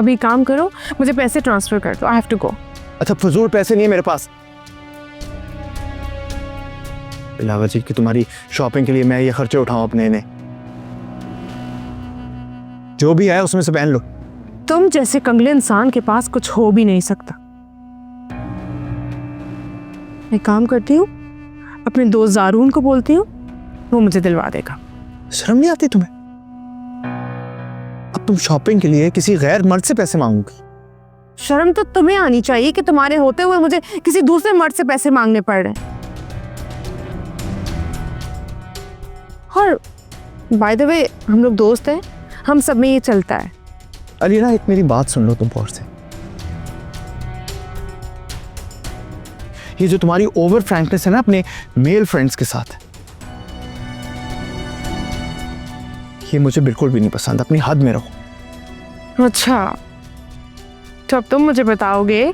अभी काम करो, मुझे पैसे ट्रांसफर कर दो। I have to go. अच्छा, फजूल पैसे नहीं है मेरे पास। इलावा जी कि तुम्हारी शॉपिंग के लिए मैं ये खर्चे उठाऊं अपने ने, जो भी है उसमें से पहन लो। तुम जैसे कंगले इंसान के पास कुछ हो भी नहीं सकता। मैं काम करती हूँ, अपने दोस्त जारून को बोलती हूँ, वो मुझे दिलवा देगा। शर्म नहीं आती तुम्हें? अब तुम शॉपिंग के लिए किसी गैर मर्द से पैसे मांगोगी? शर्म तो तुम्हें आनी चाहिए कि तुम्हारे होते हुए मुझे किसी दूसरे मर्द से पैसे मांगने पड़ रहे हैं। और बाय द वे, हम लोग दोस्त हैं, हम सब में ये चलता है। अलीना, एक मेरी बात सुन लो तुम गौर से। ये जो तुम्हारी ओवर फ्रैंकनेस है ना अपने मेल फ्रेंड्स के साथ, ये मुझे बिल्कुल भी नहीं पसंद। अपनी हद में रहो। अच्छा, तो अब तुम मुझे बताओगे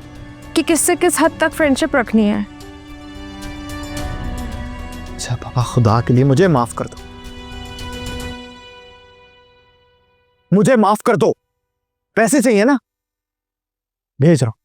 कि किससे किस हद तक फ्रेंडशिप रखनी है। अच्छा पापा, खुदा के लिए मुझे माफ कर दो, मुझे माफ कर दो। पैसे चाहिए ना, भेज रहा हूं।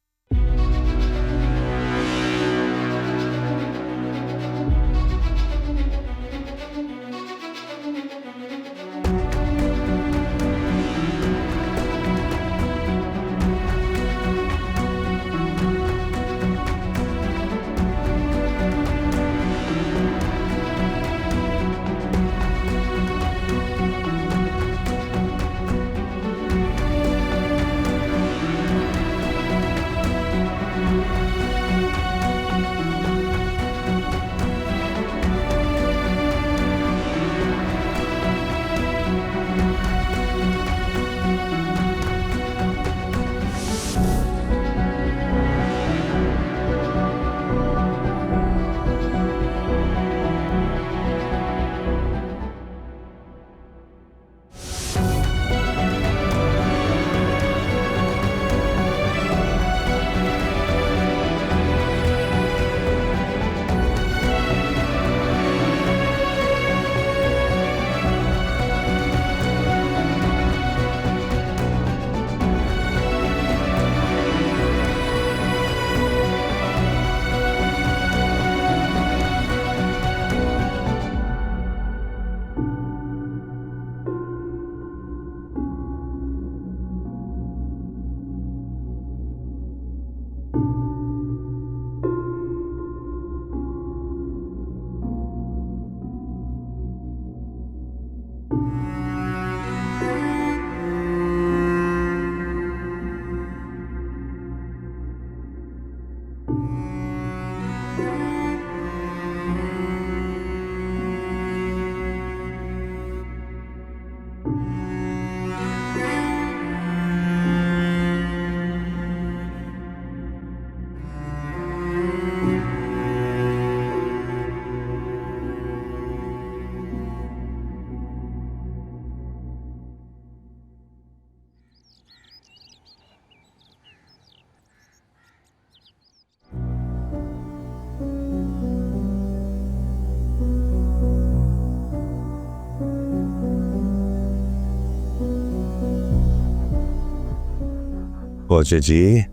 फौजी जी,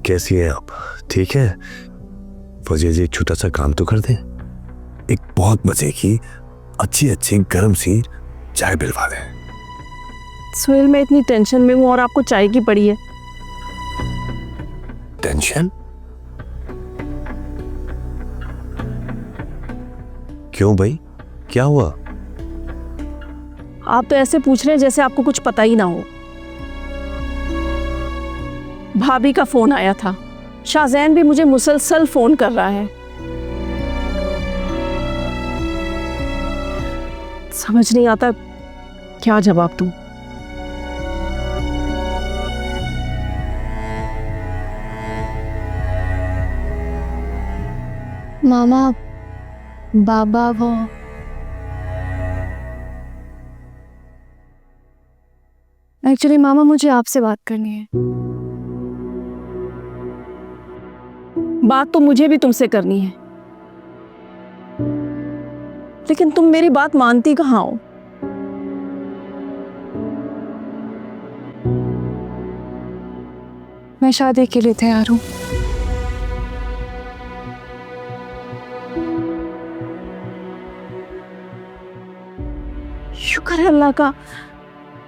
कैसी है आप? ठीक है? फौजी जी, एक छोटा सा काम तो कर दें। एक बहुत मजे की अच्छी अच्छी गर्म सी चाय पिलवा दें। सोहेल, मैं इतनी टेंशन में हूँ और आपको चाय की पड़ी है। टेंशन? क्यों भाई, क्या हुआ? आप तो ऐसे पूछ रहे हैं जैसे आपको कुछ पता ही ना हो। भाभी का फोन आया था, शाहजैन भी मुझे मुसलसल फोन कर रहा है। समझ नहीं आता क्या जवाब दूं। मामा, बाबा वो एक्चुअली मामा, मुझे आपसे बात करनी है। बात तो मुझे भी तुमसे करनी है, लेकिन तुम मेरी बात मानती कहाँ हो। मैं शादी के लिए तैयार हूँ। शुक्र है अल्लाह का,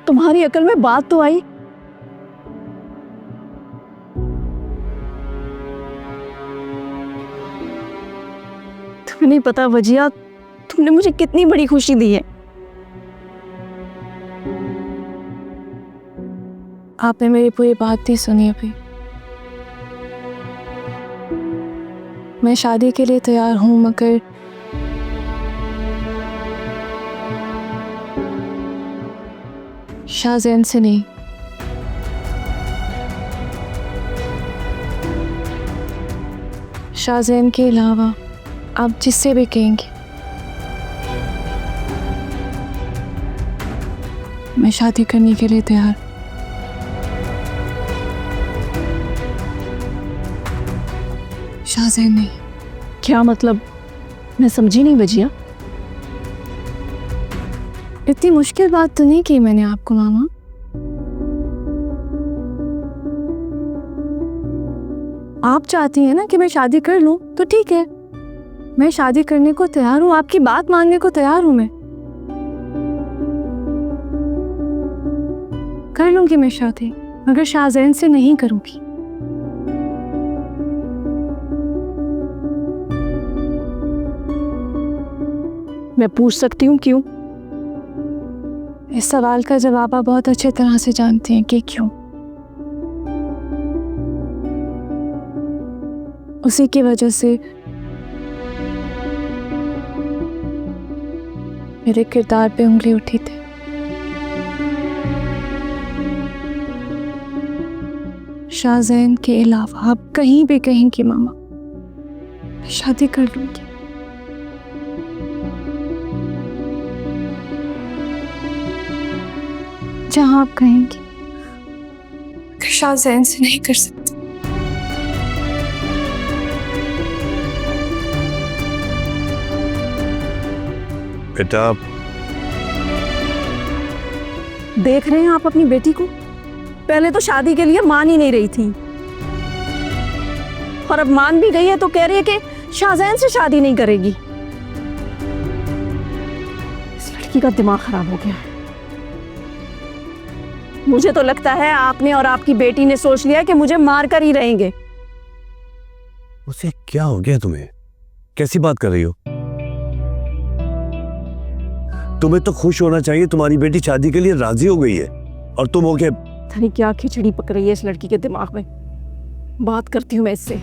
तुम्हारी अकल में बात तो आई। तुम्हें नहीं पता वजिया, तुमने मुझे कितनी बड़ी खुशी दी है। आपने मेरी पूरी बात नहीं सुनी अभी। मैं शादी के लिए तैयार हूँ, मगर शाहज़ैन से नहीं। शाहज़ैन के अलावा आप जिससे भी कहेंगे, मैं शादी करने के लिए तैयार। शाहज़ैन नहीं। क्या मतलब? मैं समझी नहीं वजिया। इतनी मुश्किल बात तो नहीं की मैंने आपको मामा। आप चाहती हैं ना कि मैं शादी कर लूं, तो ठीक है, मैं शादी करने को तैयार हूं, आपकी बात मानने को तैयार हूं। मैं कर लूंगी मैं शादी, मगर शाहज़ैन से नहीं करूंगी। मैं पूछ सकती हूँ क्यों? इस सवाल का जवाब आप बहुत अच्छे तरह से जानते हैं कि क्यों। उसी की वजह से मेरे किरदार पे उंगली उठी थी। शाहज़ैन के अलावा आप कहीं भी कहेंगी मामा, मैं शादी कर लूंगी। जहां आप कहेंगी, शाहज़ैन से नहीं कर सकती। बेटा, देख रहे हैं आप अपनी बेटी को? पहले तो शादी के लिए मान ही नहीं रही थी, और अब मान भी गई है तो कह रही है कि शाहज़ैन से शादी नहीं करेगी। इस लड़की का दिमाग खराब हो गया है। मुझे तो लगता है आपने और आपकी बेटी ने सोच लिया कि मुझे मार कर ही रहेंगे। उसे क्या हो गया तुम्हें? कैसी बात कर रही हो? तुम्हें तो खुश होना चाहिए, तुम्हारी बेटी शादी के लिए राजी हो गई है, और तुम हो के पता नहीं क्या खिचड़ी पक रही है इस लड़की के दिमाग में। बात करती हूँ मैं इससे।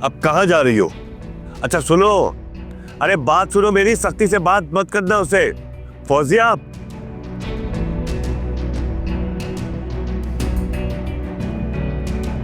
अब कहाँ जा रही हो? अच्छा सुनो, अरे बात सुनो मेरी, सख्ती से बात मत करना उसे। फौजिया,